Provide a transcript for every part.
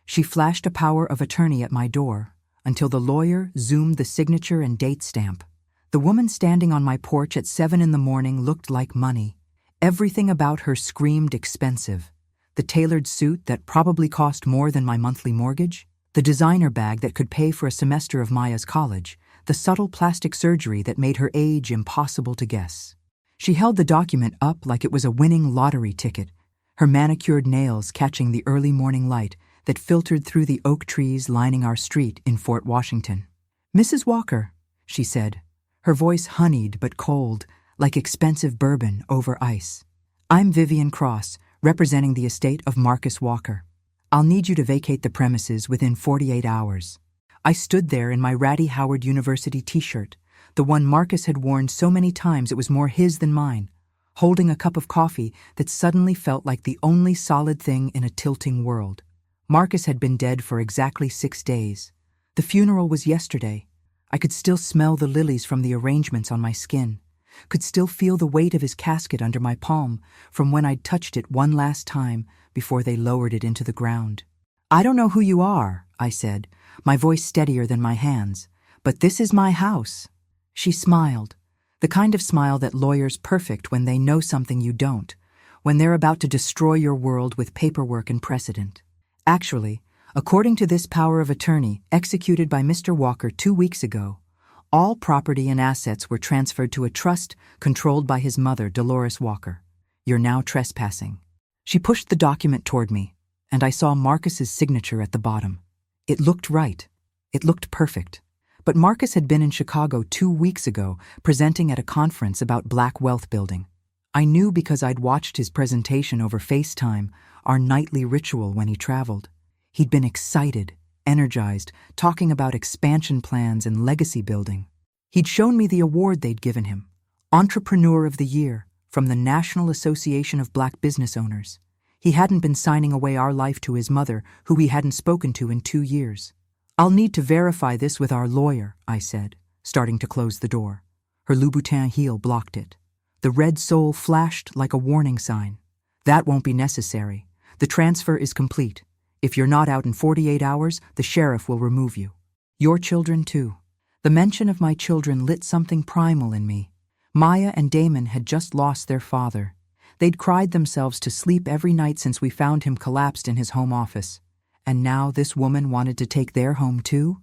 She flashed a power of attorney at my door until the lawyer zoomed the signature and date stamp. The woman standing on my porch at 7 in the morning looked like money. Everything about her screamed expensive. The tailored suit that probably cost more than my monthly mortgage, the designer bag that could pay for a semester of Maya's college, the subtle plastic surgery that made her age impossible to guess. She held the document up like it was a winning lottery ticket, her manicured nails catching the early morning light that filtered through the oak trees lining our street in Fort Washington. "Mrs. Walker," she said, her voice honeyed but cold, like expensive bourbon over ice. "I'm Vivian Cross, representing the estate of Marcus Walker. I'll need you to vacate the premises within 48 hours. I stood there in my ratty Howard University t-shirt, the one Marcus had worn so many times it was more his than mine, holding a cup of coffee that suddenly felt like the only solid thing in a tilting world. Marcus had been dead for exactly 6 days. The funeral was yesterday. I could still smell the lilies from the arrangements on my skin, could still feel the weight of his casket under my palm from when I'd touched it one last time before they lowered it into the ground. "I don't know who you are," I said, my voice steadier than my hands, "but this is my house." She smiled, the kind of smile that lawyers perfect when they know something you don't, when they're about to destroy your world with paperwork and precedent. Actually, according to this power of attorney executed by Mr. Walker 2 weeks ago, all property and assets were transferred to a trust controlled by his mother, Dolores Walker. "You're now trespassing." She pushed the document toward me, and I saw Marcus's signature at the bottom. It looked right. It looked perfect. But Marcus had been in Chicago 2 weeks ago, presenting at a conference about black wealth building. I knew because I'd watched his presentation over FaceTime, our nightly ritual when he traveled. He'd been excited, energized, talking about expansion plans and legacy building. He'd shown me the award they'd given him, Entrepreneur of the Year, from the National Association of Black Business Owners. He hadn't been signing away our life to his mother, who he hadn't spoken to in 2 years. "I'll need to verify this with our lawyer," I said, starting to close the door. Her Louboutin heel blocked it. The red sole flashed like a warning sign. "That won't be necessary. The transfer is complete. If you're not out in 48 hours, the sheriff will remove you. Your children, too." The mention of my children lit something primal in me. Maya and Damon had just lost their father. They'd cried themselves to sleep every night since we found him collapsed in his home office. And now this woman wanted to take their home, too?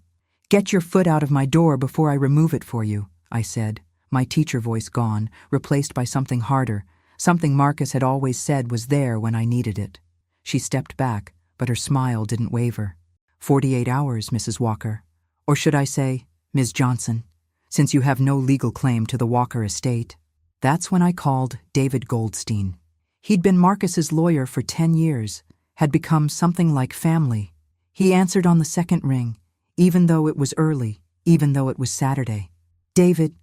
"Get your foot out of my door before I remove it for you," I said, my teacher voice gone, replaced by something harder, something Marcus had always said was there when I needed it. She stepped back, but her smile didn't waver. 48 hours, Mrs. Walker. Or should I say, Ms. Johnson, since you have no legal claim to the Walker estate. That's when I called David Goldstein. He'd been Marcus's lawyer for 10 years, had become something like family. He answered on the second ring, even though it was early, even though it was Saturday. "David,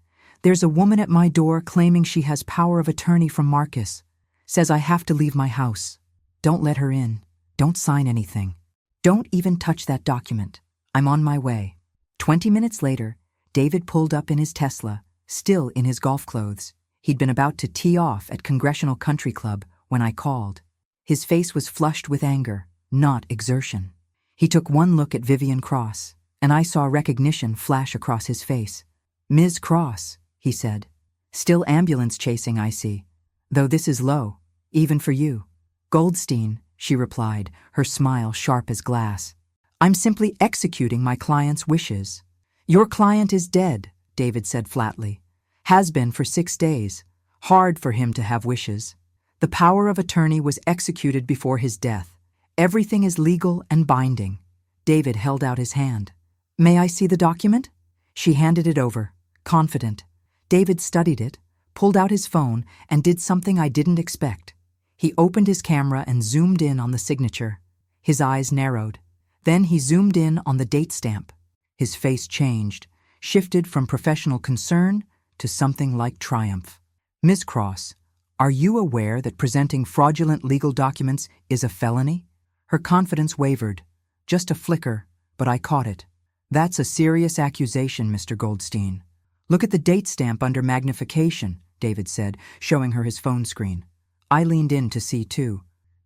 there's a woman at my door claiming she has power of attorney from Marcus. Says I have to leave my house. Don't let her in. Don't sign anything. Don't even touch that document. I'm on my way." 20 minutes later, David pulled up in his Tesla, still in his golf clothes. He'd been about to tee off at Congressional Country Club when I called. His face was flushed with anger, not exertion. He took one look at Vivian Cross, and I saw recognition flash across his face. "Ms. Cross," he said. "Still ambulance chasing, I see. Though this is low, even for you." "Goldstein," she replied, her smile sharp as glass. "I'm simply executing my client's wishes." "Your client is dead," David said flatly. "Has been for 6 days. Hard for him to have wishes. The power of attorney was executed before his death. Everything is legal and binding." David held out his hand. "May I see the document?" She handed it over, confident. David studied it, pulled out his phone, and did something I didn't expect. He opened his camera and zoomed in on the signature. His eyes narrowed. Then he zoomed in on the date stamp. His face changed, shifted from professional concern to something like triumph. "Ms. Cross, are you aware that presenting fraudulent legal documents is a felony?" Her confidence wavered. Just a flicker, but I caught it. "That's a serious accusation, Mr. Goldstein." "Look at the date stamp under magnification," David said, showing her his phone screen. I leaned in to see too.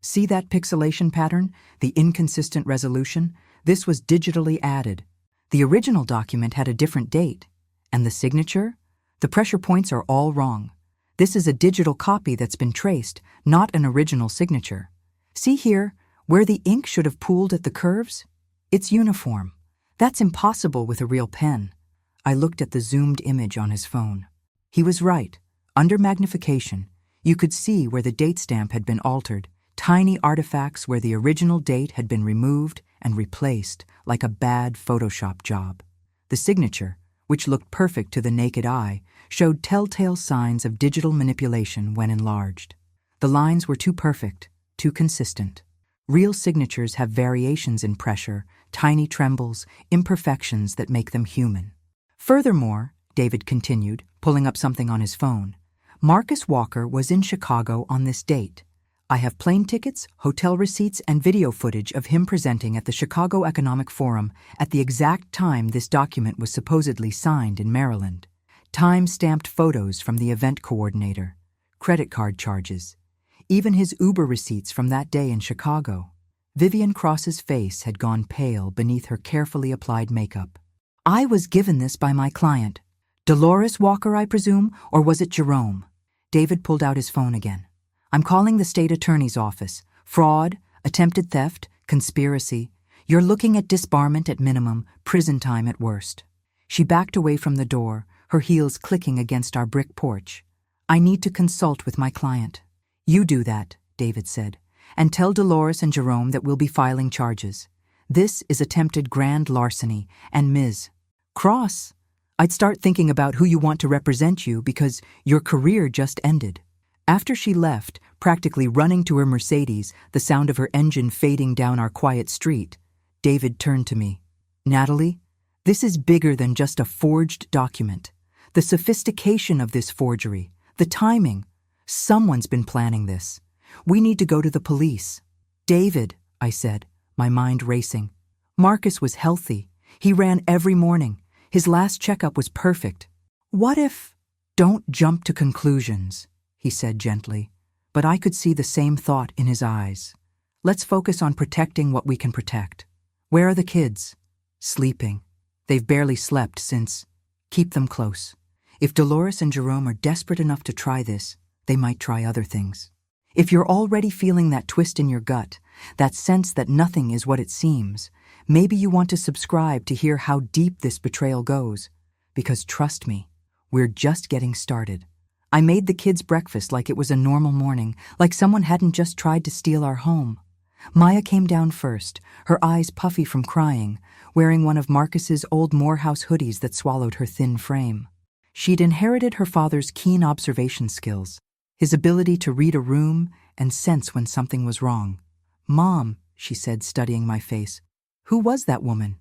See that pixelation pattern? The inconsistent resolution? This was digitally added. The original document had a different date. And the signature? The pressure points are all wrong. This is a digital copy that's been traced, not an original signature. See here, where the ink should have pooled at the curves? It's uniform. That's impossible with a real pen. I looked at the zoomed image on his phone. He was right. Under magnification, you could see where the date stamp had been altered, tiny artifacts where the original date had been removed and replaced like a bad Photoshop job. The signature, which looked perfect to the naked eye, showed telltale signs of digital manipulation when enlarged. The lines were too perfect, too consistent. Real signatures have variations in pressure, tiny trembles, imperfections that make them human. Furthermore, David continued, pulling up something on his phone, Marcus Walker was in Chicago on this date. I have plane tickets, hotel receipts, and video footage of him presenting at the Chicago Economic Forum at the exact time this document was supposedly signed in Maryland. Time-stamped photos from the event coordinator, credit card charges, even his Uber receipts from that day in Chicago. Vivian Cross's face had gone pale beneath her carefully applied makeup. I was given this by my client. Dolores Walker, I presume, or was it Jerome? David pulled out his phone again. I'm calling the state attorney's office. Fraud, attempted theft, conspiracy. You're looking at disbarment at minimum, prison time at worst. She backed away from the door, her heels clicking against our brick porch. I need to consult with my client. You do that, David said, and tell Dolores and Jerome that we'll be filing charges. This is attempted grand larceny, and Ms. Cross, I'd start thinking about who you want to represent you because your career just ended. After she left, practically running to her Mercedes, the sound of her engine fading down our quiet street, David turned to me. Natalie, this is bigger than just a forged document. The sophistication of this forgery, the timing. Someone's been planning this. We need to go to the police. David, I said, my mind racing. Marcus was healthy. He ran every morning. His last checkup was perfect. What if... Don't jump to conclusions, he said gently, but I could see the same thought in his eyes. Let's focus on protecting what we can protect. Where are the kids? Sleeping. They've barely slept since... Keep them close. If Dolores and Jerome are desperate enough to try this, they might try other things. If you're already feeling that twist in your gut, that sense that nothing is what it seems, maybe you want to subscribe to hear how deep this betrayal goes. Because trust me, we're just getting started. I made the kids breakfast like it was a normal morning, like someone hadn't just tried to steal our home. Maya came down first, her eyes puffy from crying, wearing one of Marcus's old Morehouse hoodies that swallowed her thin frame. She'd inherited her father's keen observation skills, his ability to read a room and sense when something was wrong. Mom, she said, studying my face, who was that woman?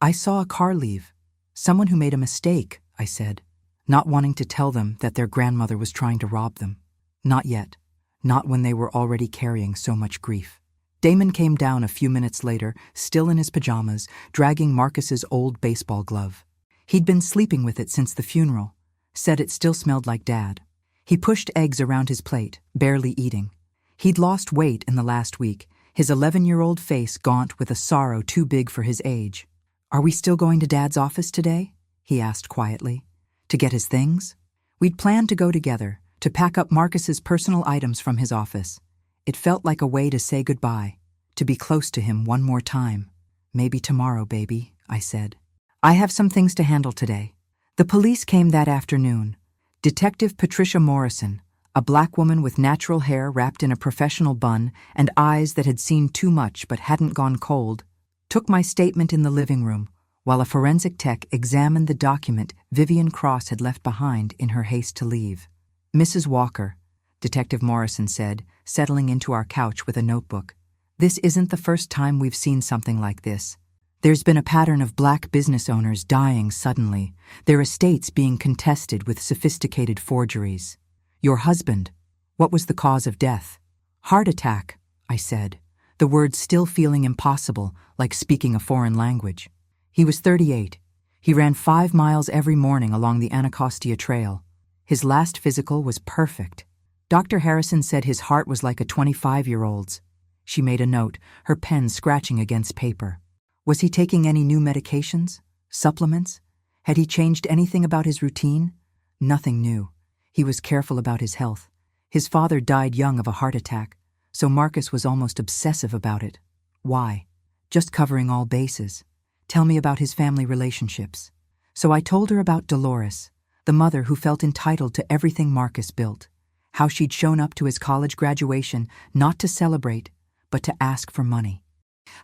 I saw a car leave. Someone who made a mistake, I said, not wanting to tell them that their grandmother was trying to rob them. Not yet. Not when they were already carrying so much grief. Damon came down a few minutes later, still in his pajamas, dragging Marcus's old baseball glove. He'd been sleeping with it since the funeral, said it still smelled like Dad. He pushed eggs around his plate, barely eating. He'd lost weight in the last week, his 11-year-old face gaunt with a sorrow too big for his age. Are we still going to Dad's office today? He asked quietly. To get his things? We'd planned to go together, to pack up Marcus's personal items from his office. It felt like a way to say goodbye, to be close to him one more time. Maybe tomorrow, baby, I said. I have some things to handle today. The police came that afternoon. Detective Patricia Morrison, a black woman with natural hair wrapped in a professional bun and eyes that had seen too much but hadn't gone cold, took my statement in the living room while a forensic tech examined the document Vivian Cross had left behind in her haste to leave. Mrs. Walker, Detective Morrison said, settling into our couch with a notebook. This isn't the first time we've seen something like this. There's been a pattern of black business owners dying suddenly, their estates being contested with sophisticated forgeries. Your husband, what was the cause of death? Heart attack, I said, the words still feeling impossible, like speaking a foreign language. He was 38. He ran 5 miles every morning along the Anacostia Trail. His last physical was perfect. Dr. Harrison said his heart was like a 25-year-old's. She made a note, her pen scratching against paper. Was he taking any new medications? Supplements? Had he changed anything about his routine? Nothing new. He was careful about his health. His father died young of a heart attack, so Marcus was almost obsessive about it. Why? Just covering all bases. Tell me about his family relationships. So I told her about Dolores, the mother who felt entitled to everything Marcus built, how she'd shown up to his college graduation not to celebrate, but to ask for money.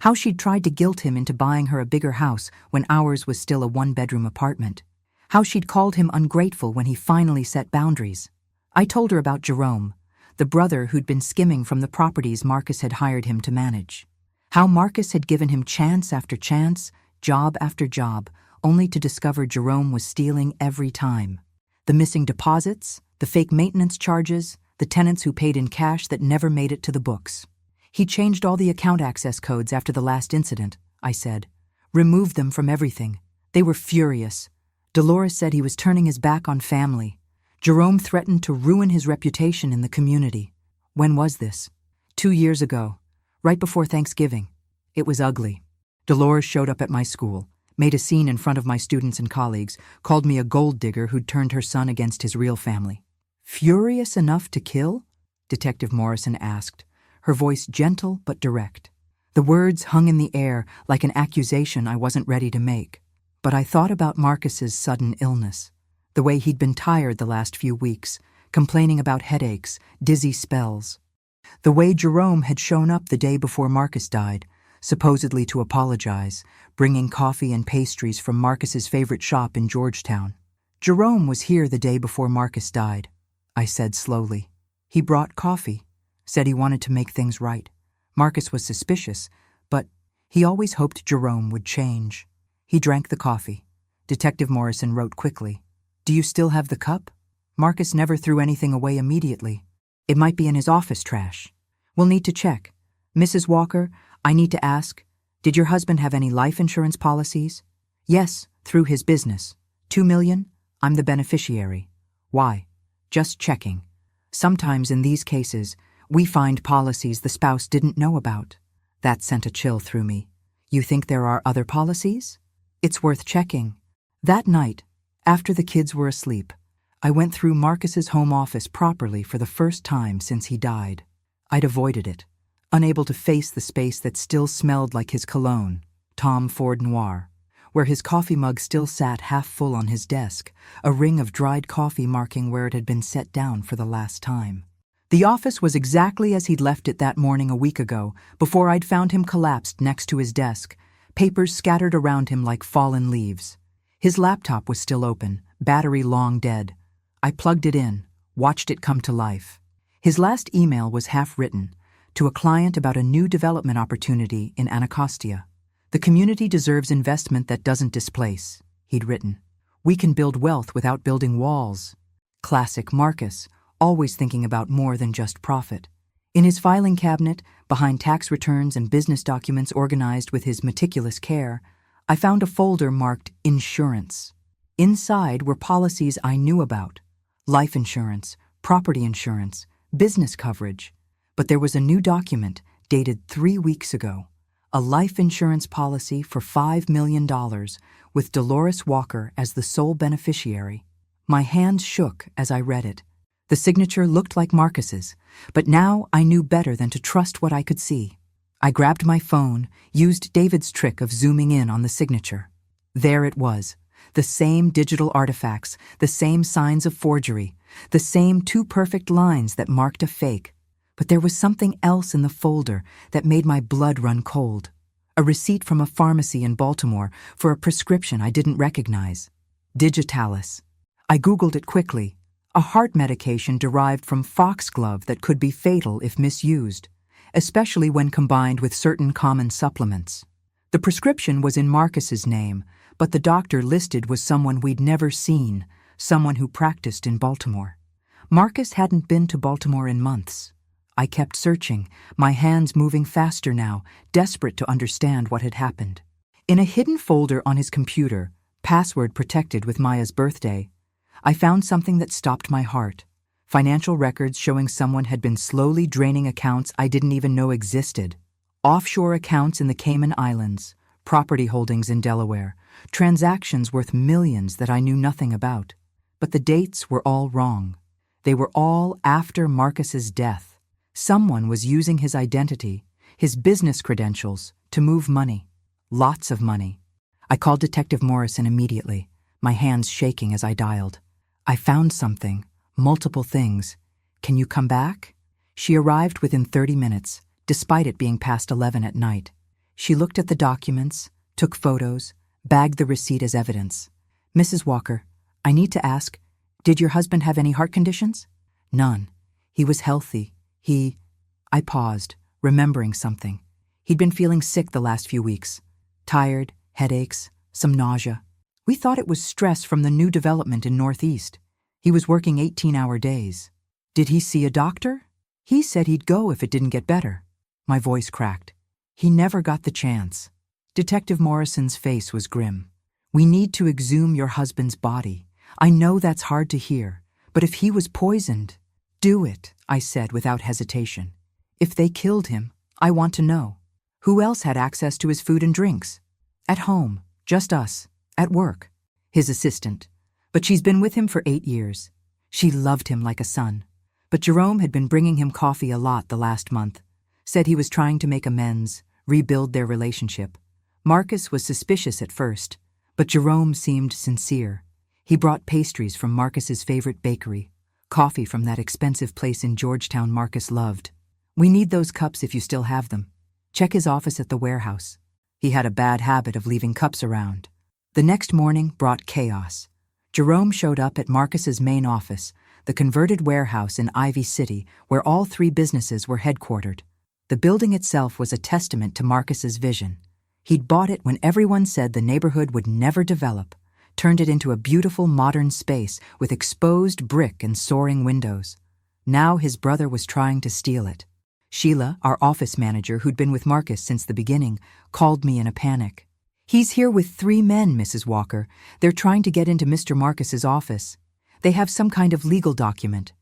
How she'd tried to guilt him into buying her a bigger house when ours was still a one-bedroom apartment. How she'd called him ungrateful when he finally set boundaries. I told her about Jerome, the brother who'd been skimming from the properties Marcus had hired him to manage. How Marcus had given him chance after chance, job after job, only to discover Jerome was stealing every time. The missing deposits, the fake maintenance charges, the tenants who paid in cash that never made it to the books. He changed all the account access codes after the last incident, I said. Removed them from everything. They were furious. Dolores said he was turning his back on family. Jerome threatened to ruin his reputation in the community. When was this? 2 years ago, right before Thanksgiving. It was ugly. Dolores showed up at my school, made a scene in front of my students and colleagues, called me a gold digger who'd turned her son against his real family. Furious enough to kill? Detective Morrison asked, her voice gentle but direct. The words hung in the air like an accusation I wasn't ready to make. But I thought about Marcus's sudden illness, the way he'd been tired the last few weeks, complaining about headaches, dizzy spells. The way Jerome had shown up the day before Marcus died, supposedly to apologize, bringing coffee and pastries from Marcus's favorite shop in Georgetown. Jerome was here the day before Marcus died, I said slowly. He brought coffee, said he wanted to make things right. Marcus was suspicious, but he always hoped Jerome would change. He drank the coffee. Detective Morrison wrote quickly, "Do you still have the cup?" Marcus never threw anything away immediately. It might be in his office trash. We'll need to check. Mrs. Walker, I need to ask, did your husband have any life insurance policies? Yes, through his business. 2 million? I'm the beneficiary. Why? Just checking. Sometimes in these cases, we find policies the spouse didn't know about. That sent a chill through me. You think there are other policies? It's worth checking. That night, after the kids were asleep, I went through Marcus's home office properly for the first time since he died. I'd avoided it, unable to face the space that still smelled like his cologne, Tom Ford Noir, where his coffee mug still sat half full on his desk, a ring of dried coffee marking where it had been set down for the last time. The office was exactly as he'd left it that morning a week ago, before I'd found him collapsed next to his desk, papers scattered around him like fallen leaves. His laptop was still open, battery long dead. I plugged it in, watched it come to life. His last email was half-written, to a client about a new development opportunity in Anacostia. "The community deserves investment that doesn't displace," he'd written. "We can build wealth without building walls." Classic Marcus, always thinking about more than just profit. In his filing cabinet, behind tax returns and business documents organized with his meticulous care, I found a folder marked Insurance. Inside were policies I knew about: life insurance, property insurance, business coverage. But there was a new document dated 3 weeks ago, a life insurance policy for $5 million with Dolores Walker as the sole beneficiary. My hands shook as I read it. The signature looked like Marcus's, but now I knew better than to trust what I could see. I grabbed my phone, used David's trick of zooming in on the signature. There it was, the same digital artifacts, the same signs of forgery, the same 2 perfect lines that marked a fake. But there was something else in the folder that made my blood run cold. A receipt from a pharmacy in Baltimore for a prescription I didn't recognize. Digitalis. I Googled it quickly. A heart medication derived from foxglove that could be fatal if misused, especially when combined with certain common supplements. The prescription was in Marcus's name, but the doctor listed was someone we'd never seen, someone who practiced in Baltimore. Marcus hadn't been to Baltimore in months. I kept searching, my hands moving faster now, desperate to understand what had happened. In a hidden folder on his computer, password protected with Maya's birthday, I found something that stopped my heart. Financial records showing someone had been slowly draining accounts I didn't even know existed. Offshore accounts in the Cayman Islands, property holdings in Delaware, transactions worth millions that I knew nothing about. But the dates were all wrong. They were all after Marcus's death. Someone was using his identity, his business credentials, to move money. Lots of money. I called Detective Morrison immediately, my hands shaking as I dialed. I found something, multiple things. Can you come back? She arrived within 30 minutes, despite it being past 11 at night. She looked at the documents, took photos, bagged the receipt as evidence. Mrs. Walker, I need to ask, did your husband have any heart conditions? None. He was healthy. I paused, remembering something. He'd been feeling sick the last few weeks. Tired, headaches, some nausea. We thought it was stress from the new development in Northeast. He was working 18-hour days. Did he see a doctor? He said he'd go if it didn't get better. My voice cracked. He never got the chance. Detective Morrison's face was grim. We need to exhume your husband's body. I know that's hard to hear, but if he was poisoned, do it, I said without hesitation. If they killed him, I want to know. Who else had access to his food and drinks? At home, just us. At work, his assistant. But she's been with him for 8 years. She loved him like a son. But Jerome had been bringing him coffee a lot the last month. Said he was trying to make amends, rebuild their relationship. Marcus was suspicious at first, but Jerome seemed sincere. He brought pastries from Marcus's favorite bakery, coffee from that expensive place in Georgetown Marcus loved. We need those cups if you still have them. Check his office at the warehouse. He had a bad habit of leaving cups around. The next morning brought chaos. Jerome showed up at Marcus's main office, the converted warehouse in Ivy City where all 3 businesses were headquartered. The building itself was a testament to Marcus's vision. He'd bought it when everyone said the neighborhood would never develop, turned it into a beautiful modern space with exposed brick and soaring windows. Now his brother was trying to steal it. Sheila, our office manager who'd been with Marcus since the beginning, called me in a panic. He's here with 3 men, Mrs. Walker. They're trying to get into Mr. Marcus's office. They have some kind of legal document.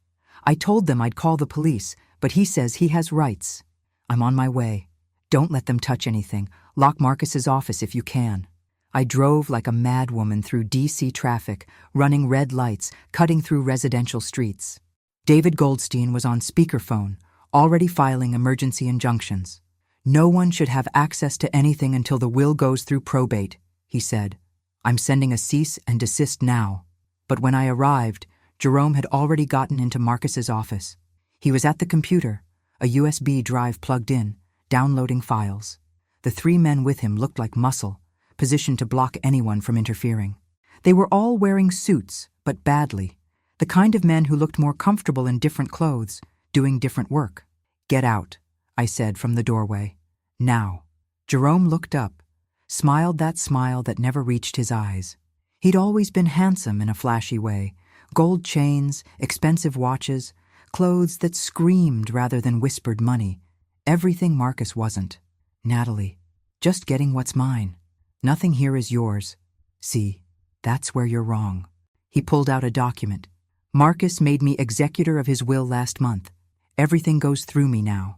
I told them I'd call the police, but he says he has rights. I'm on my way. Don't let them touch anything. Lock Marcus's office if you can. I drove like a madwoman through D.C. traffic, running red lights, cutting through residential streets. David Goldstein was on speakerphone, already filing emergency injunctions. No one should have access to anything until the will goes through probate, he said. I'm sending a cease and desist now. But when I arrived, Jerome had already gotten into Marcus's office. He was at the computer, a USB drive plugged in, downloading files. The 3 men with him looked like muscle, positioned to block anyone from interfering. They were all wearing suits, but badly. The kind of men who looked more comfortable in different clothes, doing different work. Get out, I said from the doorway. Now. Jerome looked up, smiled that smile that never reached his eyes. He'd always been handsome in a flashy way, gold chains, expensive watches, clothes that screamed rather than whispered money. Everything Marcus wasn't. Natalie, just getting what's mine. Nothing here is yours. See, that's where you're wrong. He pulled out a document. Marcus made me executor of his will last month. Everything goes through me now.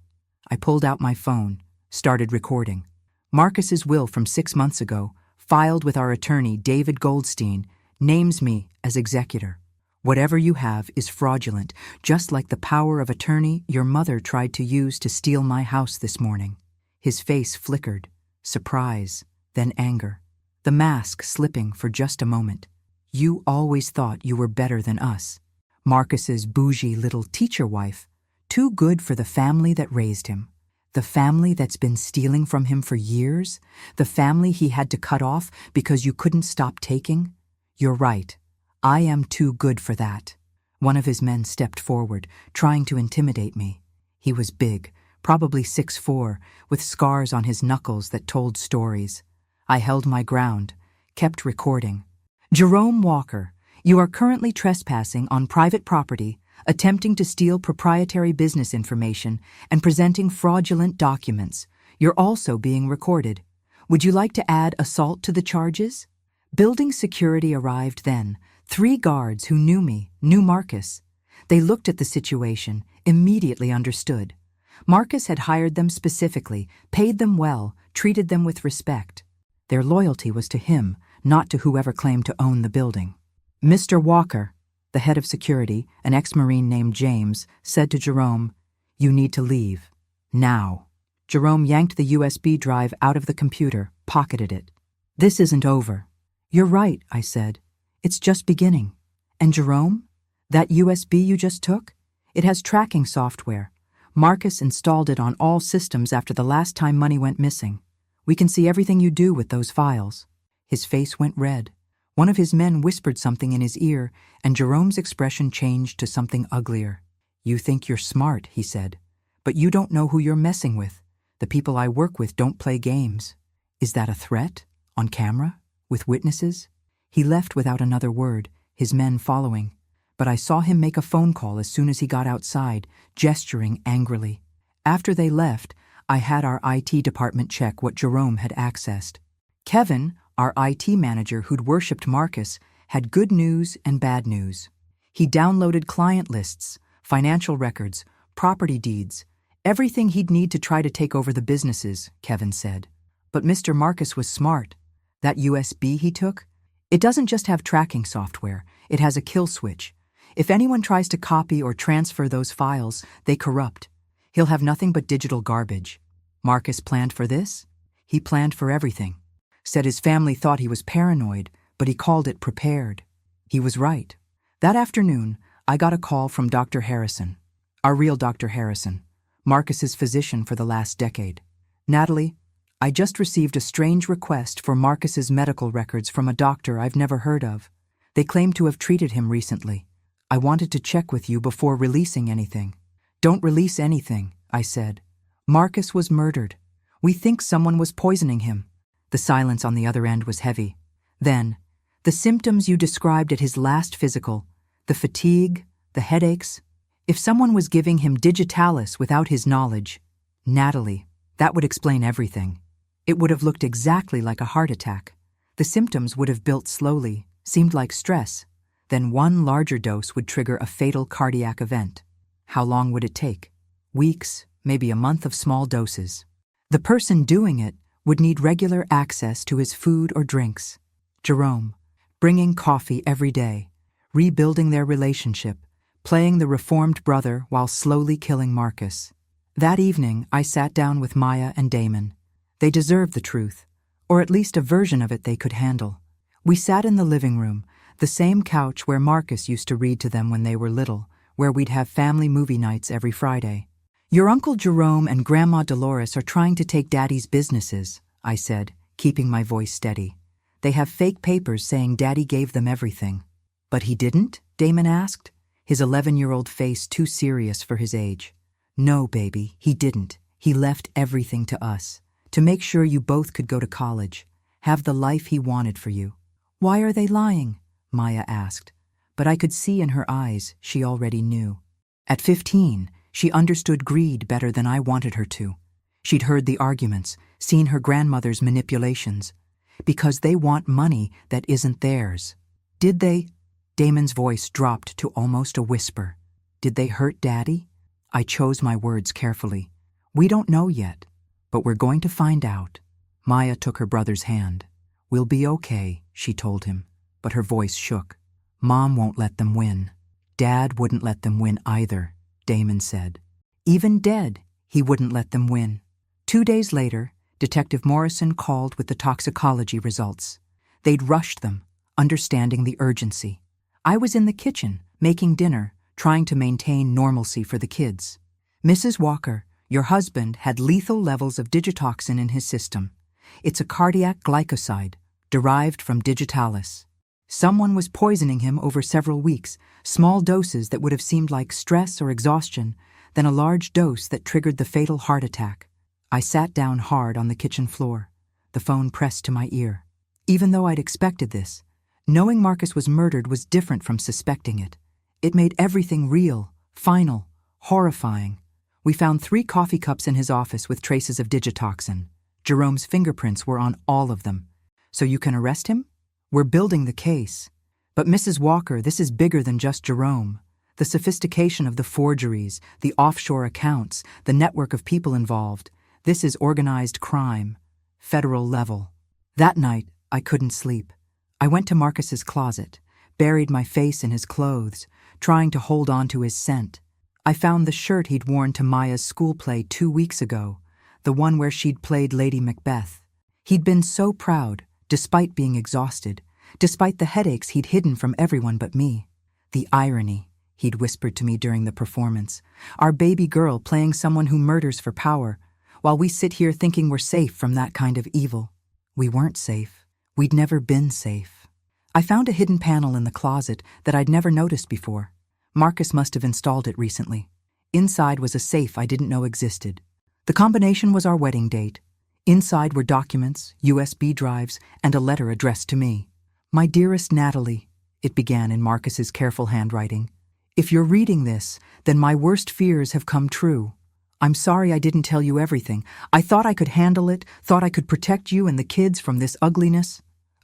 I pulled out my phone, started recording. Marcus's will from 6 months ago, filed with our attorney David Goldstein, names me as executor. Whatever you have is fraudulent, just like the power of attorney your mother tried to use to steal my house this morning. His face flickered, surprise, then anger. The mask slipping for just a moment. You always thought you were better than us. Marcus's bougie little teacher wife, too good for the family that raised him. The family that's been stealing from him for years? The family he had to cut off because you couldn't stop taking? You're right. I am too good for that. One of his men stepped forward, trying to intimidate me. He was big, probably 6'4", with scars on his knuckles that told stories. I held my ground, kept recording. Jerome Walker, you are currently trespassing on private property, attempting to steal proprietary business information, and presenting fraudulent documents. You're also being recorded. Would you like to add assault to the charges? Building security arrived then. 3 guards who knew me, knew Marcus. They looked at the situation, immediately understood. Marcus had hired them specifically, paid them well, treated them with respect. Their loyalty was to him, not to whoever claimed to own the building. Mr. Walker, the head of security, an ex-Marine named James, said to Jerome, "You need to leave. Now." Jerome yanked the USB drive out of the computer, pocketed it. "This isn't over." "You're right," I said. "It's just beginning." "And Jerome? That USB you just took? It has tracking software. Marcus installed it on all systems after the last time money went missing. We can see everything you do with those files." His face went red. One of his men whispered something in his ear, and Jerome's expression changed to something uglier. "You think you're smart," he said, "but you don't know who you're messing with. The people I work with don't play games." "Is that a threat? On camera? With witnesses?" He left without another word, his men following. But I saw him make a phone call as soon as he got outside, gesturing angrily. After they left, I had our IT department check what Jerome had accessed. Kevin, our IT manager who'd worshipped Marcus, had good news and bad news. He downloaded client lists, financial records, property deeds, everything he'd need to try to take over the businesses, Kevin said. But Mr. Marcus was smart. That USB he took? It doesn't just have tracking software, it has a kill switch. If anyone tries to copy or transfer those files, they corrupt. He'll have nothing but digital garbage. Marcus planned for this? He planned for everything. Said his family thought he was paranoid, but he called it prepared. He was right. That afternoon, I got a call from Dr. Harrison, our real Dr. Harrison, Marcus's physician for the last decade. "Natalie, I just received a strange request for Marcus's medical records from a doctor I've never heard of. They claim to have treated him recently. I wanted to check with you before releasing anything." "Don't release anything," I said. "Marcus was murdered. We think someone was poisoning him." The silence on the other end was heavy. Then, "The symptoms you described at his last physical, the fatigue, the headaches, if someone was giving him digitalis without his knowledge, Natalie, that would explain everything. It would have looked exactly like a heart attack. The symptoms would have built slowly, seemed like stress. Then one larger dose would trigger a fatal cardiac event. How long would it take? Weeks, maybe a month of small doses. The person doing it would need regular access to his food or drinks. Jerome, bringing coffee every day, rebuilding their relationship, playing the reformed brother while slowly killing Marcus. That evening, I sat down with Maya and Damon. They deserved the truth, or at least a version of it they could handle. We sat in the living room, the same couch where Marcus used to read to them when they were little, where we'd have family movie nights every Friday. "Your Uncle Jerome and Grandma Dolores are trying to take Daddy's businesses," I said, keeping my voice steady. "They have fake papers saying Daddy gave them everything." "But he didn't?" Damon asked, his 11-year-old face too serious for his age. "No, baby, he didn't. He left everything to us, to make sure you both could go to college, have the life he wanted for you." "Why are they lying?" Maya asked, but I could see in her eyes she already knew. At 15, she understood greed better than I wanted her to. She'd heard the arguments, seen her grandmother's manipulations. Because they want money that isn't theirs. "Did they?" Damon's voice dropped to almost a whisper. "Did they hurt Daddy?" I chose my words carefully. "We don't know yet, but we're going to find out." Maya took her brother's hand. "We'll be okay," she told him, but her voice shook. "Mom won't let them win. Dad wouldn't let them win either," Damon said. "Even dead, he wouldn't let them win." 2 days later, Detective Morrison called with the toxicology results. They'd rushed them, understanding the urgency. I was in the kitchen, making dinner, trying to maintain normalcy for the kids. "Mrs. Walker, your husband had lethal levels of digitoxin in his system. It's a cardiac glycoside, derived from digitalis. Someone was poisoning him over several weeks, small doses that would have seemed like stress or exhaustion, then a large dose that triggered the fatal heart attack." I sat down hard on the kitchen floor, the phone pressed to my ear. Even though I'd expected this, knowing Marcus was murdered was different from suspecting it. It made everything real, final, horrifying. We found 3 coffee cups in his office with traces of digitoxin. Jerome's fingerprints were on all of them. "So you can arrest him?" "We're building the case. But Mrs. Walker, this is bigger than just Jerome. The sophistication of the forgeries, the offshore accounts, the network of people involved. This is organized crime. Federal level. That night, I couldn't sleep. I went to Marcus's closet, buried my face in his clothes, trying to hold on to his scent. I found the shirt he'd worn to Maya's school play 2 weeks ago, the one where she'd played Lady Macbeth. He'd been so proud, despite being exhausted, despite the headaches he'd hidden from everyone but me. The irony, he'd whispered to me during the performance. Our baby girl playing someone who murders for power, while we sit here thinking we're safe from that kind of evil. We weren't safe. We'd never been safe. I found a hidden panel in the closet that I'd never noticed before. Marcus must have installed it recently. Inside was a safe I didn't know existed. The combination was our wedding date. Inside were documents, USB drives, and a letter addressed to me. "My dearest Natalie," it began in Marcus's careful handwriting. "If you're reading this, then my worst fears have come true. I'm sorry I didn't tell you everything. I thought I could handle it, thought I could protect you and the kids from this ugliness.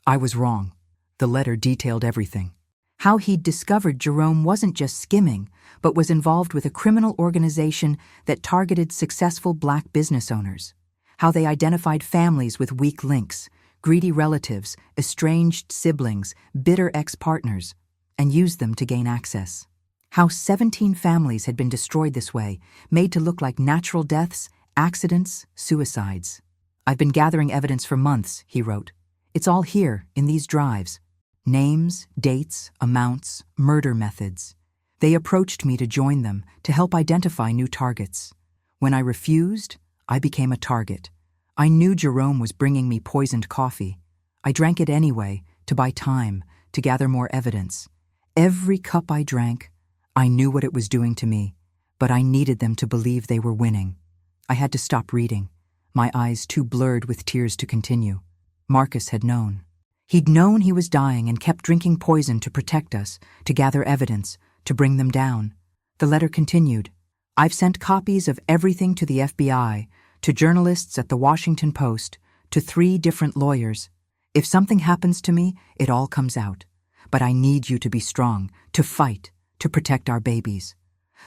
I was wrong." The letter detailed everything. How he'd discovered Jerome wasn't just skimming, but was involved with a criminal organization that targeted successful black business owners. How they identified families with weak links, greedy relatives, estranged siblings, bitter ex-partners, and used them to gain access. How 17 families had been destroyed this way, made to look like natural deaths, accidents, suicides. "I've been gathering evidence for months," he wrote. "It's all here, in these drives. Names, dates, amounts, murder methods. They approached me to join them, to help identify new targets. When I refused, I became a target. I knew Jerome was bringing me poisoned coffee. I drank it anyway, to buy time, to gather more evidence. Every cup I drank, I knew what it was doing to me, but I needed them to believe they were winning. I had to stop reading, my eyes too blurred with tears to continue. Marcus had known. He'd known he was dying and kept drinking poison to protect us, to gather evidence, to bring them down. The letter continued. "I've sent copies of everything to the FBI, to journalists at the Washington Post, to 3 different lawyers. If something happens to me, it all comes out. But I need you to be strong, to fight, to protect our babies.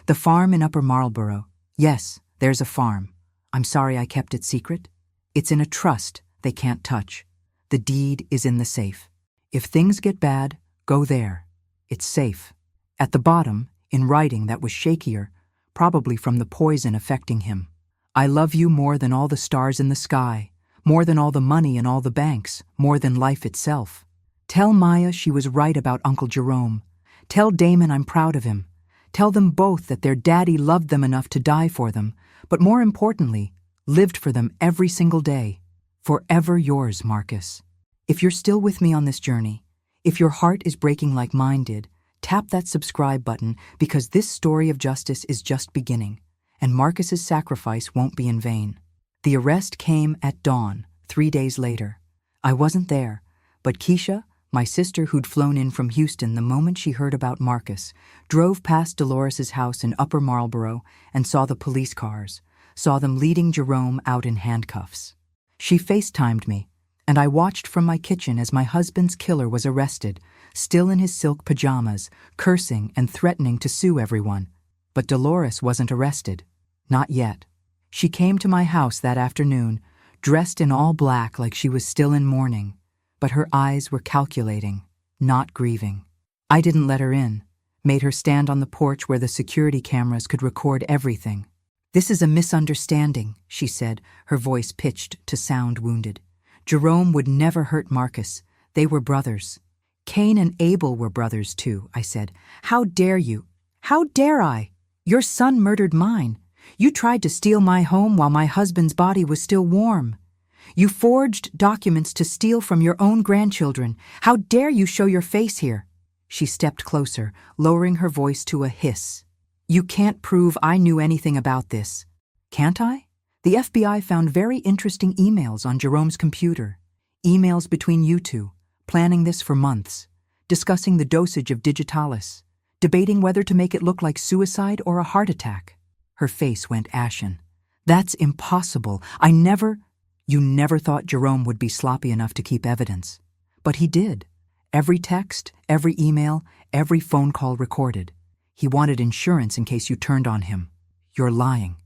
The farm in Upper Marlborough. Yes, there's a farm. I'm sorry I kept it secret. It's in a trust they can't touch. The deed is in the safe. If things get bad, go there. It's safe." At the bottom, in writing that was shakier, probably from the poison affecting him. "I love you more than all the stars in the sky, more than all the money in all the banks, more than life itself. Tell Maya she was right about Uncle Jerome. Tell Damon I'm proud of him. Tell them both that their daddy loved them enough to die for them, but more importantly, lived for them every single day. Forever yours, Marcus." If you're still with me on this journey, if your heart is breaking like mine did, tap that subscribe button because this story of justice is just beginning, and Marcus's sacrifice won't be in vain. The arrest came at dawn, 3 days later. I wasn't there, but Keisha, my sister who'd flown in from Houston the moment she heard about Marcus, drove past Dolores's house in Upper Marlborough and saw the police cars, saw them leading Jerome out in handcuffs. She FaceTimed me, and I watched from my kitchen as my husband's killer was arrested, still in his silk pajamas, cursing and threatening to sue everyone. But Dolores wasn't arrested. Not yet. She came to my house that afternoon, dressed in all black like she was still in mourning, but her eyes were calculating, not grieving. I didn't let her in, made her stand on the porch where the security cameras could record everything. "This is a misunderstanding," she said, her voice pitched to sound wounded. "Jerome would never hurt Marcus. They were brothers." "Cain and Abel were brothers too," I said. "How dare you? How dare I? Your son murdered mine. You tried to steal my home while my husband's body was still warm. You forged documents to steal from your own grandchildren. How dare you show your face here?" She stepped closer, lowering her voice to a hiss. "You can't prove I knew anything about this." "Can't I?" The FBI found very interesting emails on Jerome's computer. Emails between you two, planning this for months, discussing the dosage of digitalis, debating whether to make it look like suicide or a heart attack. Her face went ashen. "That's impossible. You never thought Jerome would be sloppy enough to keep evidence. But he did. Every text, every email, every phone call recorded. He wanted insurance in case you turned on him. You're lying.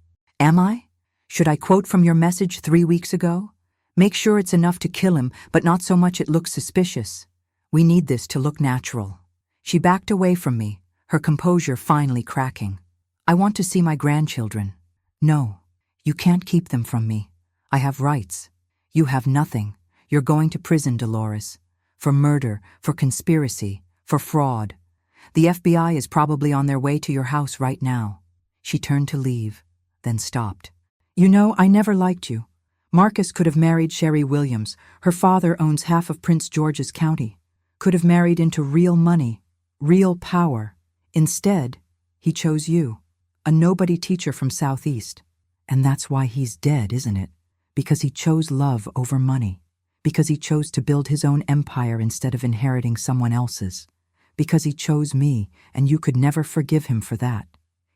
Am I? Should I quote from your message 3 weeks ago? Make sure it's enough to kill him, but not so much it looks suspicious. We need this to look natural. She backed away from me, her composure finally cracking. I want to see my grandchildren. No, you can't keep them from me. I have rights. You have nothing. You're going to prison, Dolores. For murder, for conspiracy, for fraud. The FBI is probably on their way to your house right now. She turned to leave, then stopped. You know, I never liked you. Marcus could have married Sherry Williams. Her father owns half of Prince George's County. Could have married into real money, real power. Instead, he chose you, a nobody teacher from Southeast. And that's why he's dead, isn't it? Because he chose love over money. Because he chose to build his own empire instead of inheriting someone else's. Because he chose me, and you could never forgive him for that.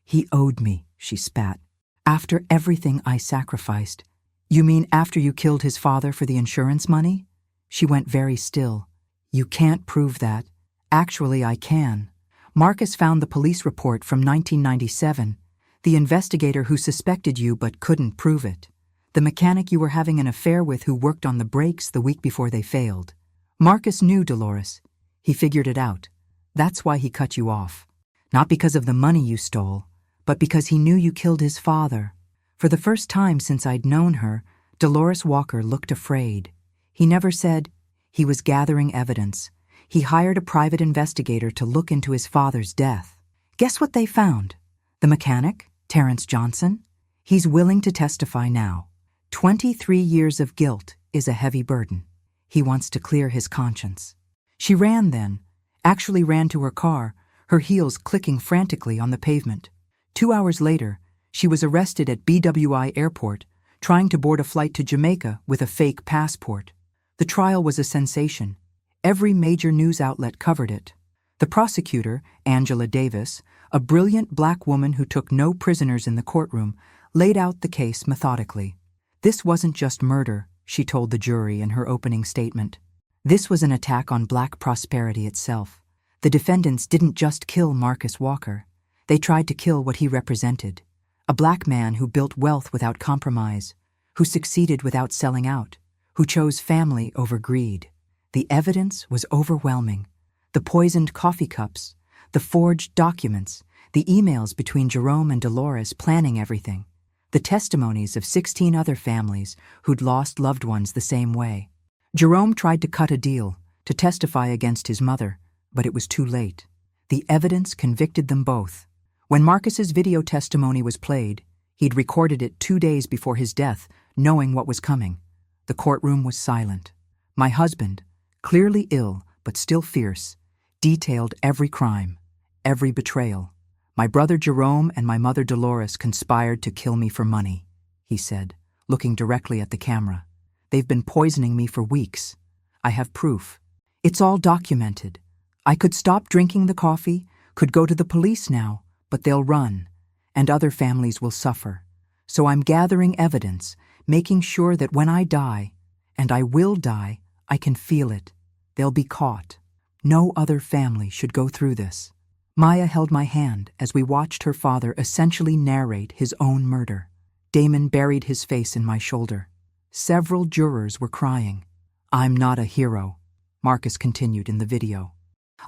He owed me, she spat. After everything I sacrificed. You mean after you killed his father for the insurance money? She went very still. You can't prove that. Actually, I can. Marcus found the police report from 1997, the investigator who suspected you but couldn't prove it, the mechanic you were having an affair with who worked on the brakes the week before they failed. Marcus knew, Dolores. He figured it out. That's why he cut you off. Not because of the money you stole, but because he knew you killed his father. For the first time since I'd known her, Dolores Walker looked afraid. He never said. He was gathering evidence. He hired a private investigator to look into his father's death. Guess what they found? The mechanic, Terrence Johnson? He's willing to testify now. 23 years of guilt is a heavy burden. He wants to clear his conscience. She ran then, actually ran to her car, her heels clicking frantically on the pavement. 2 hours later, she was arrested at BWI Airport, trying to board a flight to Jamaica with a fake passport. The trial was a sensation. Every major news outlet covered it. The prosecutor, Angela Davis, a brilliant black woman who took no prisoners in the courtroom, laid out the case methodically. This wasn't just murder, she told the jury in her opening statement. This was an attack on black prosperity itself. The defendants didn't just kill Marcus Walker. They tried to kill what he represented. A black man who built wealth without compromise, who succeeded without selling out, who chose family over greed. The evidence was overwhelming. The poisoned coffee cups, the forged documents, the emails between Jerome and Dolores planning everything, the testimonies of 16 other families who'd lost loved ones the same way. Jerome tried to cut a deal, to testify against his mother, but it was too late. The evidence convicted them both. When Marcus's video testimony was played, he'd recorded it 2 days before his death, knowing what was coming. The courtroom was silent. My husband, clearly ill but still fierce, detailed every crime, every betrayal. My brother Jerome and my mother Dolores conspired to kill me for money, he said, looking directly at the camera. They've been poisoning me for weeks. I have proof. It's all documented. I could stop drinking the coffee, could go to the police now, but they'll run, and other families will suffer. So I'm gathering evidence, making sure that when I die, and I will die, I can feel it. They'll be caught. No other family should go through this. Maya held my hand as we watched her father essentially narrate his own murder. Damon buried his face in my shoulder. Several jurors were crying. I'm not a hero, Marcus continued in the video.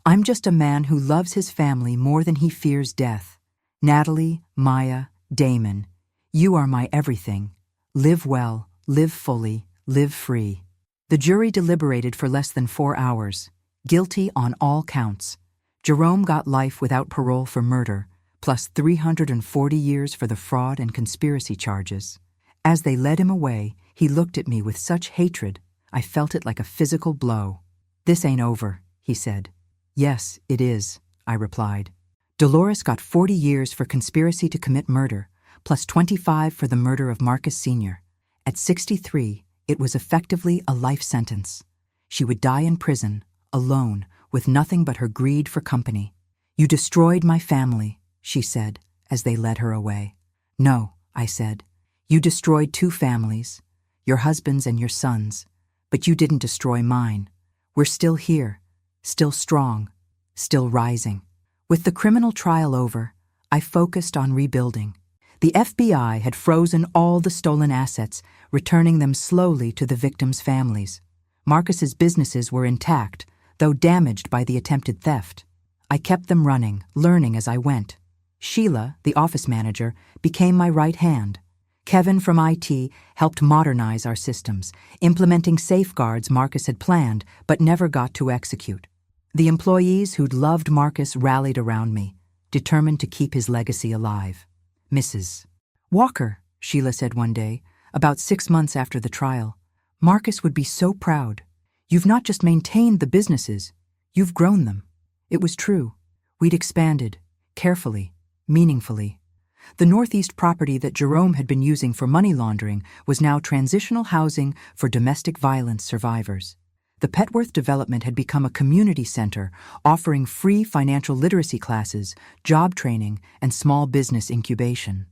I'm just a man who loves his family more than he fears death. Natalie, Maya, Damon, you are my everything. Live well, live fully, live free. The jury deliberated for less than 4 hours, guilty on all counts. Jerome got life without parole for murder, plus 340 years for the fraud and conspiracy charges. As they led him away, he looked at me with such hatred, I felt it like a physical blow. This ain't over, he said. Yes, it is, I replied. Dolores got 40 years for conspiracy to commit murder, plus 25 for the murder of Marcus Sr. At 63, it was effectively a life sentence. She would die in prison, alone, with nothing but her greed for company. You destroyed my family, she said, as they led her away. No, I said. You destroyed 2 families, your husband's and your son's, but you didn't destroy mine. We're still here, still strong, still rising. With the criminal trial over, I focused on rebuilding. The FBI had frozen all the stolen assets, returning them slowly to the victims' families. Marcus's businesses were intact, though damaged by the attempted theft. I kept them running, learning as I went. Sheila, the office manager, became my right hand. Kevin from IT helped modernize our systems, implementing safeguards Marcus had planned but never got to execute. The employees who'd loved Marcus rallied around me, determined to keep his legacy alive. Mrs. Walker, Sheila said one day, about 6 months after the trial, Marcus would be so proud. You've not just maintained the businesses, you've grown them. It was true. We'd expanded, carefully, meaningfully. The Northeast property that Jerome had been using for money laundering was now transitional housing for domestic violence survivors. The Petworth development had become a community center, offering free financial literacy classes, job training, and small business incubation.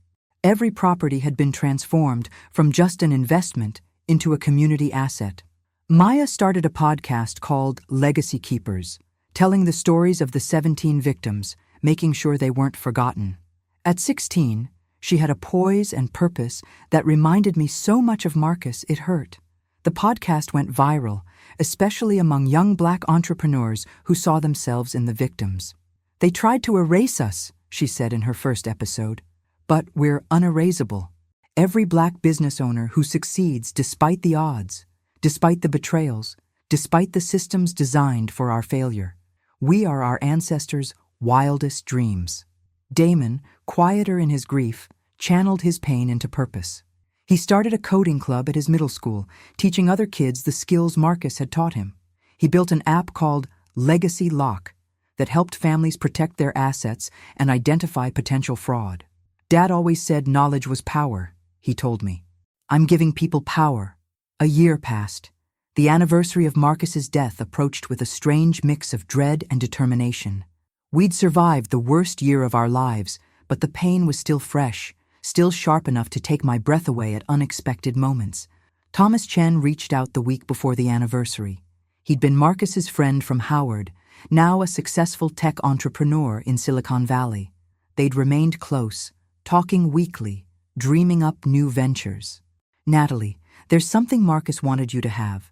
Every property had been transformed from just an investment into a community asset. Maya started a podcast called Legacy Keepers, telling the stories of the 17 victims, making sure they weren't forgotten. At 16, she had a poise and purpose that reminded me so much of Marcus it hurt. The podcast went viral, especially among young Black entrepreneurs who saw themselves in the victims. They tried to erase us, she said in her first episode, but we're unerasable. Every Black business owner who succeeds despite the odds, despite the betrayals, despite the systems designed for our failure. We are our ancestors' wildest dreams. Damon, quieter in his grief, channeled his pain into purpose. He started a coding club at his middle school, teaching other kids the skills Marcus had taught him. He built an app called Legacy Lock that helped families protect their assets and identify potential fraud. Dad always said knowledge was power, he told me. I'm giving people power. A year passed. The anniversary of Marcus's death approached with a strange mix of dread and determination. We'd survived the worst year of our lives, but the pain was still fresh, still sharp enough to take my breath away at unexpected moments. Thomas Chen reached out the week before the anniversary. He'd been Marcus's friend from Howard, now a successful tech entrepreneur in Silicon Valley. They'd remained close, talking weekly, dreaming up new ventures. Natalie, there's something Marcus wanted you to have,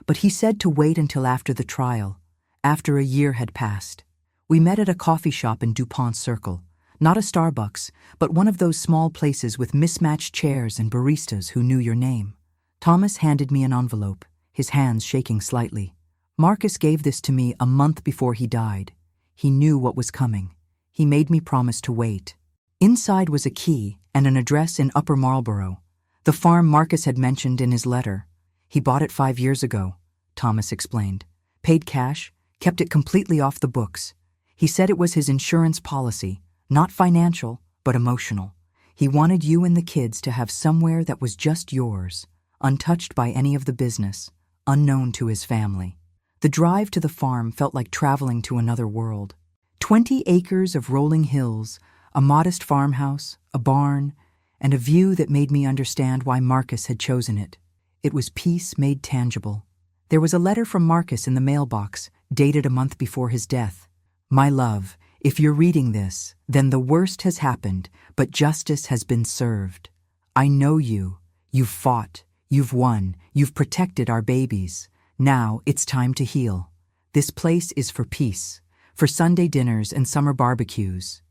but he said to wait until after the trial, after a year had passed. We met at a coffee shop in DuPont Circle, not a Starbucks, but one of those small places with mismatched chairs and baristas who knew your name. Thomas handed me an envelope, his hands shaking slightly. Marcus gave this to me a month before he died. He knew what was coming. He made me promise to wait. Inside was a key and an address in Upper Marlboro, the farm Marcus had mentioned in his letter. He bought it 5 years ago, Thomas explained. Paid cash, kept it completely off the books. He said it was his insurance policy, not financial, but emotional. He wanted you and the kids to have somewhere that was just yours, untouched by any of the business, unknown to his family. The drive to the farm felt like traveling to another world. 20 acres of rolling hills, a modest farmhouse, a barn, and a view that made me understand why Marcus had chosen it. It was peace made tangible. There was a letter from Marcus in the mailbox, dated a month before his death. My love, if you're reading this, then the worst has happened, but justice has been served. I know you. You've fought. You've won. You've protected our babies. Now it's time to heal. This place is for peace, for Sunday dinners and summer barbecues,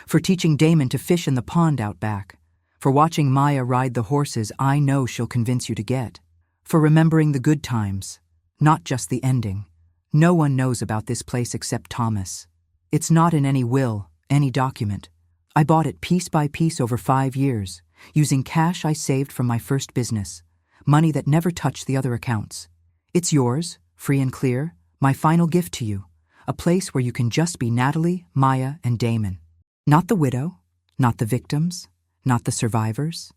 for teaching Damon to fish in the pond out back, for watching Maya ride the horses I know she'll convince you to get, for remembering the good times, not just the ending. No one knows about this place except Thomas. It's not in any will, any document. I bought it piece by piece over 5 years, using cash I saved from my first business, money that never touched the other accounts. It's yours, free and clear, my final gift to you, a place where you can just be Natalie, Maya, and Damon. Not the widow, not the victims, not the survivors,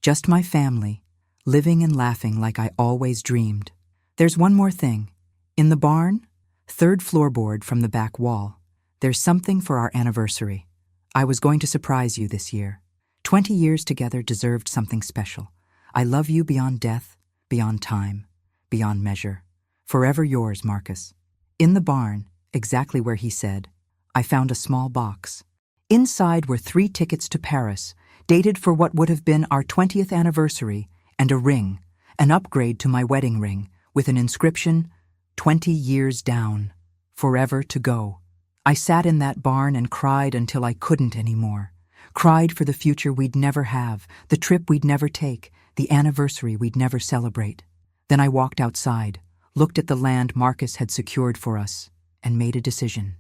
just my family, living and laughing like I always dreamed. There's one more thing. In the barn, 3rd floorboard from the back wall, there's something for our anniversary. I was going to surprise you this year. 20 years together deserved something special. I love you beyond death, beyond time, beyond measure. Forever yours, Marcus. In the barn, exactly where he said, I found a small box. Inside were 3 tickets to Paris, dated for what would have been our 20th anniversary, and a ring, an upgrade to my wedding ring, with an inscription, 20 years down, forever to go. I sat in that barn and cried until I couldn't anymore. Cried for the future we'd never have, the trip we'd never take, the anniversary we'd never celebrate. Then I walked outside, looked at the land Marcus had secured for us, and made a decision.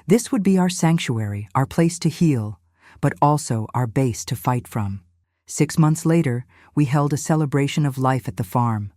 This would be our sanctuary, our place to heal, but also our base to fight from. 6 months later, we held a celebration of life at the farm.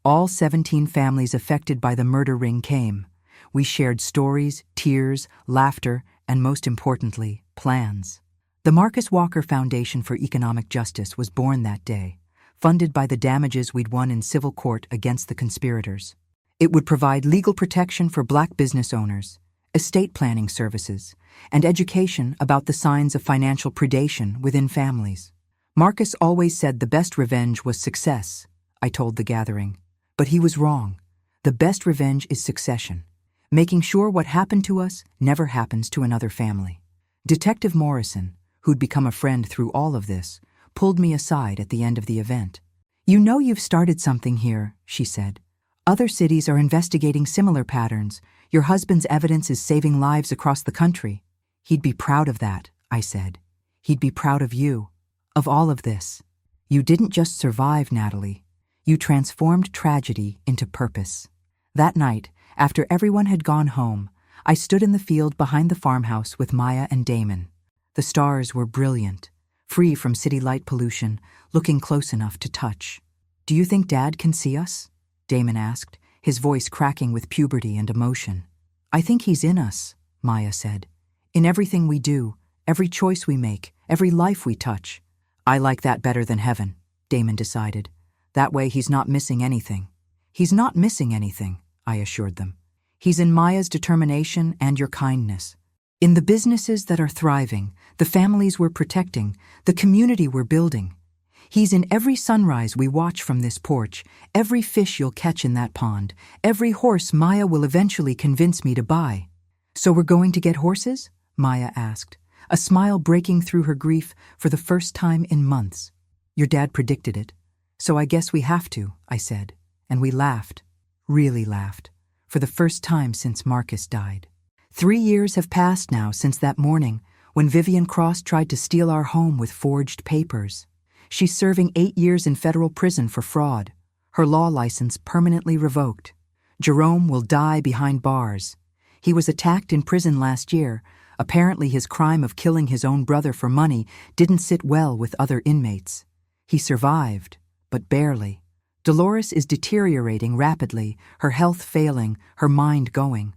All 17 families affected by the murder ring came. We shared stories, tears, laughter, and most importantly, plans. The Marcus Walker Foundation for Economic Justice was born that day, funded by the damages we'd won in civil court against the conspirators. It would provide legal protection for Black business owners, estate planning services, and education about the signs of financial predation within families. Marcus always said the best revenge was success, I told the gathering. But he was wrong. The best revenge is succession, making sure what happened to us never happens to another family. Detective Morrison, who'd become a friend through all of this, pulled me aside at the end of the event. "You know you've started something here," she said. "Other cities are investigating similar patterns. Your husband's evidence is saving lives across the country." "He'd be proud of that," I said. "He'd be proud of you, of all of this. You didn't just survive, Natalie. You transformed tragedy into purpose." That night, after everyone had gone home, I stood in the field behind the farmhouse with Maya and Damon. The stars were brilliant, free from city light pollution, looking close enough to touch. "Do you think Dad can see us?" Damon asked, his voice cracking with puberty and emotion. "I think he's in us," Maya said. "In everything we do, every choice we make, every life we touch." "I like that better than heaven," Damon decided. "That way he's not missing anything." "He's not missing anything," I assured them. "He's in Maya's determination and your kindness. In the businesses that are thriving, the families we're protecting, the community we're building. He's in every sunrise we watch from this porch, every fish you'll catch in that pond, every horse Maya will eventually convince me to buy." "So we're going to get horses?" Maya asked, a smile breaking through her grief for the first time in months. "Your dad predicted it. So I guess we have to," I said, and we laughed, really laughed, for the first time since Marcus died. 3 years have passed now since that morning when Vivian Cross tried to steal our home with forged papers. She's serving 8 years in federal prison for fraud, her law license permanently revoked. Jerome will die behind bars. He was attacked in prison last year. Apparently his crime of killing his own brother for money didn't sit well with other inmates. He survived, but barely. Dolores is deteriorating rapidly, her health failing, her mind going.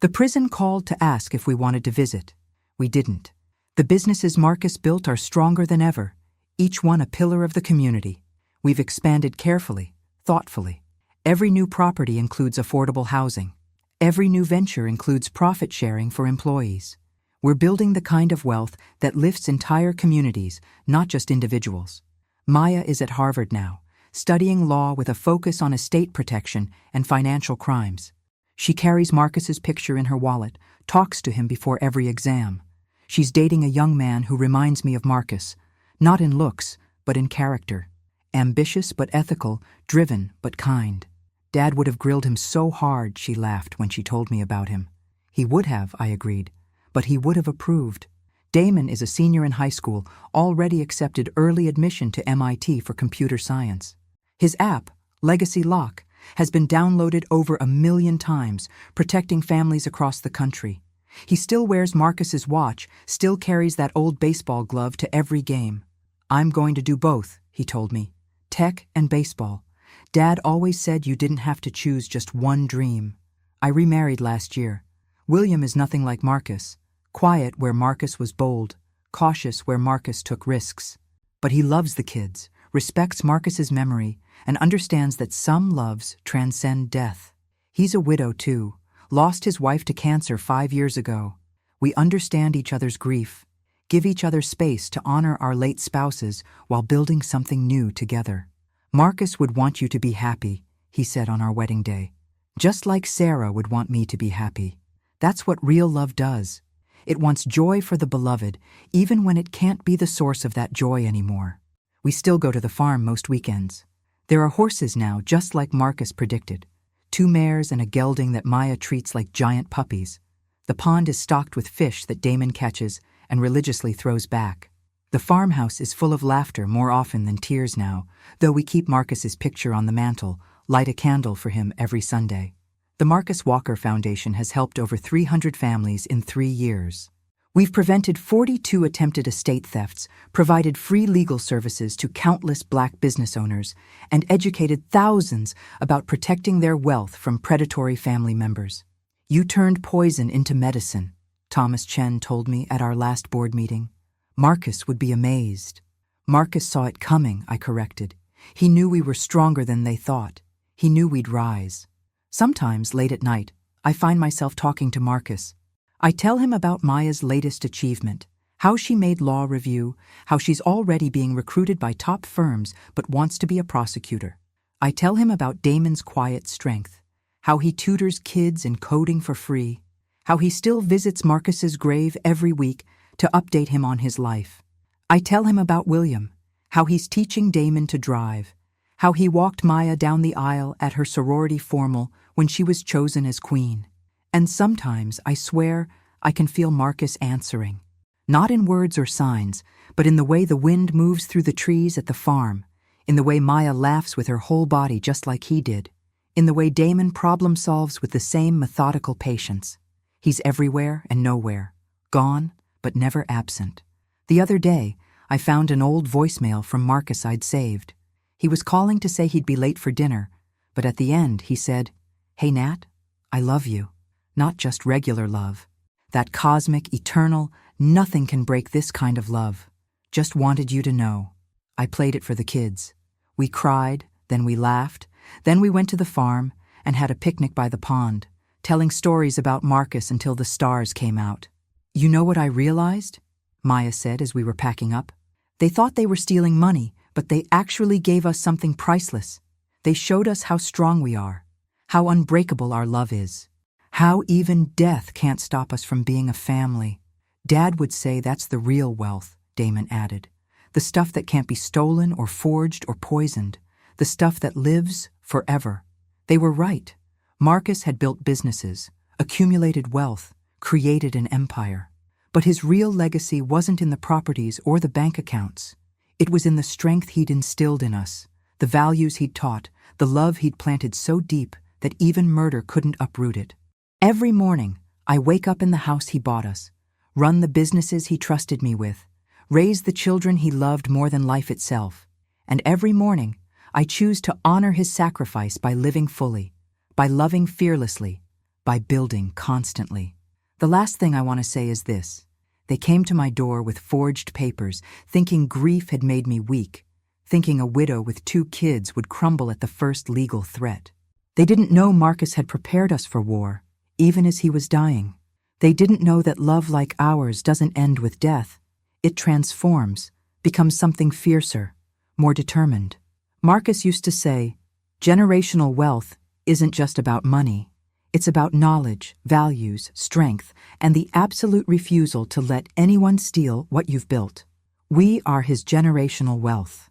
The prison called to ask if we wanted to visit. We didn't. The businesses Marcus built are stronger than ever, each one a pillar of the community. We've expanded carefully, thoughtfully. Every new property includes affordable housing. Every new venture includes profit sharing for employees. We're building the kind of wealth that lifts entire communities, not just individuals. Maya is at Harvard now, studying law with a focus on estate protection and financial crimes. She carries Marcus's picture in her wallet, talks to him before every exam. She's dating a young man who reminds me of Marcus, not in looks, but in character. Ambitious but ethical, driven but kind. Dad would have grilled him so hard, she laughed when she told me about him. He would have, I agreed, but he would have approved. Damon is a senior in high school, already accepted early admission to MIT for computer science. His app, Legacy Lock, has been downloaded over 1 million times, protecting families across the country. He still wears Marcus's watch, still carries that old baseball glove to every game. "I'm going to do both," he told me. "Tech and baseball. Dad always said you didn't have to choose just one dream." I remarried last year. William is nothing like Marcus. Quiet where Marcus was bold, cautious where Marcus took risks. But he loves the kids, respects Marcus's memory, and understands that some loves transcend death. He's a widow too, lost his wife to cancer 5 years ago. We understand each other's grief, give each other space to honor our late spouses while building something new together. "Marcus would want you to be happy," he said on our wedding day. "Just like Sarah would want me to be happy. That's what real love does. It wants joy for the beloved, even when it can't be the source of that joy anymore. We still go to the farm most weekends. There are horses now, just like Marcus predicted. 2 mares and a gelding that Maya treats like giant puppies. The pond is stocked with fish that Damon catches and religiously throws back. The farmhouse is full of laughter more often than tears now, though we keep Marcus's picture on the mantle, light a candle for him every Sunday. The Marcus Walker Foundation has helped over 300 families in 3 years. We've prevented 42 attempted estate thefts, provided free legal services to countless Black business owners, and educated thousands about protecting their wealth from predatory family members. You turned poison into medicine, Thomas Chen told me at our last board meeting. Marcus would be amazed. Marcus saw it coming, I corrected. He knew we were stronger than they thought. He knew we'd rise. Sometimes, late at night, I find myself talking to Marcus. I tell him about Maya's latest achievement, how she made law review, how she's already being recruited by top firms but wants to be a prosecutor. I tell him about Damon's quiet strength, how he tutors kids in coding for free, how he still visits Marcus's grave every week to update him on his life. I tell him about William, how he's teaching Damon to drive, how he walked Maya down the aisle at her sorority formal when she was chosen as queen. And sometimes, I swear, I can feel Marcus answering. Not in words or signs, but in the way the wind moves through the trees at the farm, in the way Maya laughs with her whole body just like he did, in the way Damon problem solves with the same methodical patience. He's everywhere and nowhere, gone but never absent. The other day, I found an old voicemail from Marcus I'd saved. He was calling to say he'd be late for dinner, but at the end he said, "Hey Nat, I love you. Not just regular love. That cosmic, eternal, nothing can break this kind of love. Just wanted you to know." I played it for the kids. We cried, then we laughed, then we went to the farm and had a picnic by the pond, telling stories about Marcus until the stars came out. "You know what I realized?" Maya said as we were packing up. "They thought they were stealing money, but they actually gave us something priceless. They showed us how strong we are, how unbreakable our love is. How even death can't stop us from being a family. Dad would say that's the real wealth," Damon added. "The stuff that can't be stolen or forged or poisoned. The stuff that lives forever." They were right. Marcus had built businesses, accumulated wealth, created an empire. But his real legacy wasn't in the properties or the bank accounts. It was in the strength he'd instilled in us, the values he'd taught, the love he'd planted so deep that even murder couldn't uproot it. Every morning, I wake up in the house he bought us, run the businesses he trusted me with, raise the children he loved more than life itself. And every morning, I choose to honor his sacrifice by living fully, by loving fearlessly, by building constantly. The last thing I want to say is this. They came to my door with forged papers, thinking grief had made me weak, thinking a widow with 2 kids would crumble at the first legal threat. They didn't know Marcus had prepared us for war, even as he was dying. They didn't know that love like ours doesn't end with death. It transforms, becomes something fiercer, more determined. Marcus used to say, generational wealth isn't just about money. It's about knowledge, values, strength, and the absolute refusal to let anyone steal what you've built. We are his generational wealth.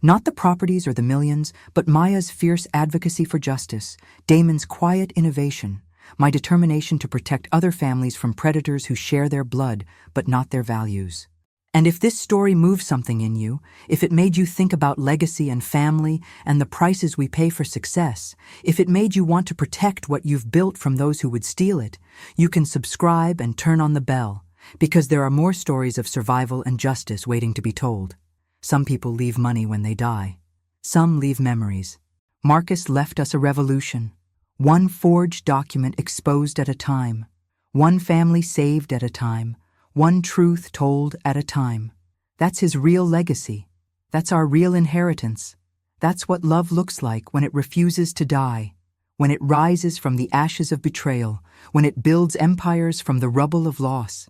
Not the properties or the millions, but Maya's fierce advocacy for justice, Damon's quiet innovation, my determination to protect other families from predators who share their blood but not their values. And if this story moved something in you, if it made you think about legacy and family and the prices we pay for success, if it made you want to protect what you've built from those who would steal it, you can subscribe and turn on the bell, because there are more stories of survival and justice waiting to be told. Some people leave money when they die. Some leave memories. Marcus left us a revolution. One forged document exposed at a time. One family saved at a time. One truth told at a time. That's his real legacy. That's our real inheritance. That's what love looks like when it refuses to die, when it rises from the ashes of betrayal, when it builds empires from the rubble of loss.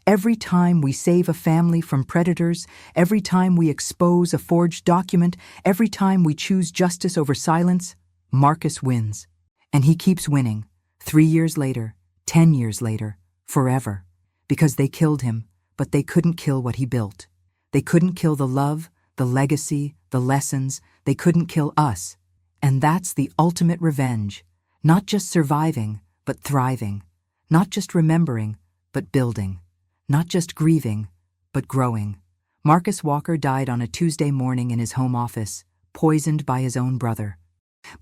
Every time we save a family from predators, every time we expose a forged document, every time we choose justice over silence, Marcus wins. And he keeps winning, 3 years later, 10 years later, forever. because they killed him, but they couldn't kill what he built. They couldn't kill the love, the legacy, the lessons. They couldn't kill us. And that's the ultimate revenge. Not just surviving, but thriving. Not just remembering, but building. Not just grieving, but growing. Marcus Walker died on a Tuesday morning in his home office, poisoned by his own brother.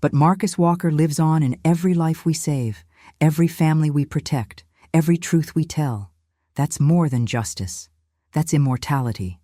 But Marcus Walker lives on in every life we save, every family we protect, every truth we tell. That's more than justice. That's immortality.